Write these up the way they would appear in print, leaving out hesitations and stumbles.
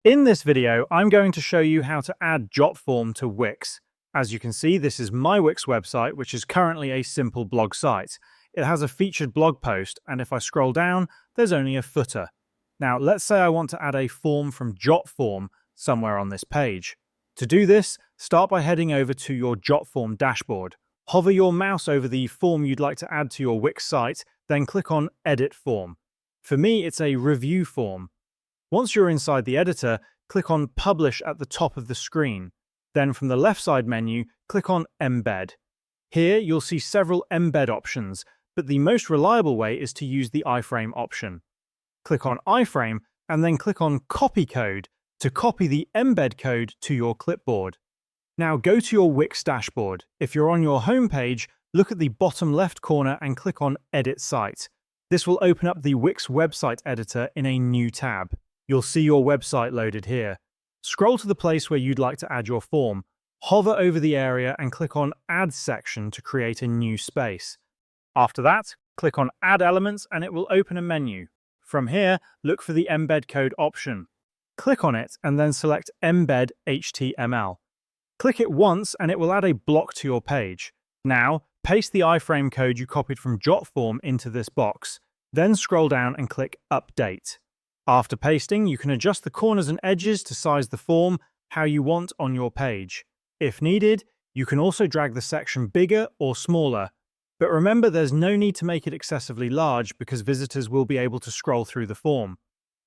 In this video, I'm going to show you how to add JOTFORM to Wix. As you can see, this is my Wix website, which is currently a simple blog site. It has a featured blog post, and if I scroll down, there's only a footer. Now, let's say I want to add a form from JOTFORM somewhere on this page. To do this, start by heading over to your JOTFORM dashboard. Hover your mouse over the form you'd like to add to your Wix site, then click on Edit Form. For me, it's a review form. Once you're inside the editor, click on Publish at the top of the screen. Then from the left side menu, click on Embed. Here, you'll see several embed options, but the most reliable way is to use the iframe option. Click on iframe and then click on Copy Code to copy the embed code to your clipboard. Now go to your Wix dashboard. If you're on your home page, look at the bottom left corner and click on Edit Site. This will open up the Wix website editor in a new tab. You'll see your website loaded here. Scroll to the place where you'd like to add your form. Hover over the area and click on Add section to create a new space. After that, click on Add Elements and it will open a menu. From here, look for the Embed Code option. Click on it and then select Embed HTML. Click it once and it will add a block to your page. Now, paste the iframe code you copied from JOTFORM into this box. Then scroll down and click Update. After pasting, you can adjust the corners and edges to size the form how you want on your page. If needed, you can also drag the section bigger or smaller. But remember, there's no need to make it excessively large because visitors will be able to scroll through the form.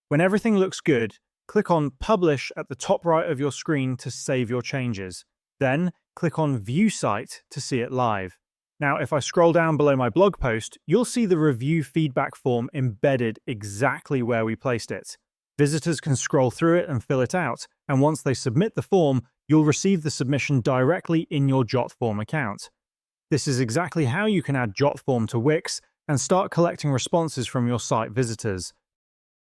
When everything looks good, click on Publish at the top right of your screen to save your changes. Then, click on View Site to see it live. Now, if I scroll down below my blog post, you'll see the review feedback form embedded exactly where we placed it. Visitors can scroll through it and fill it out, and once they submit the form, you'll receive the submission directly in your JOTFORM account. This is exactly how you can add JOTFORM to Wix and start collecting responses from your site visitors.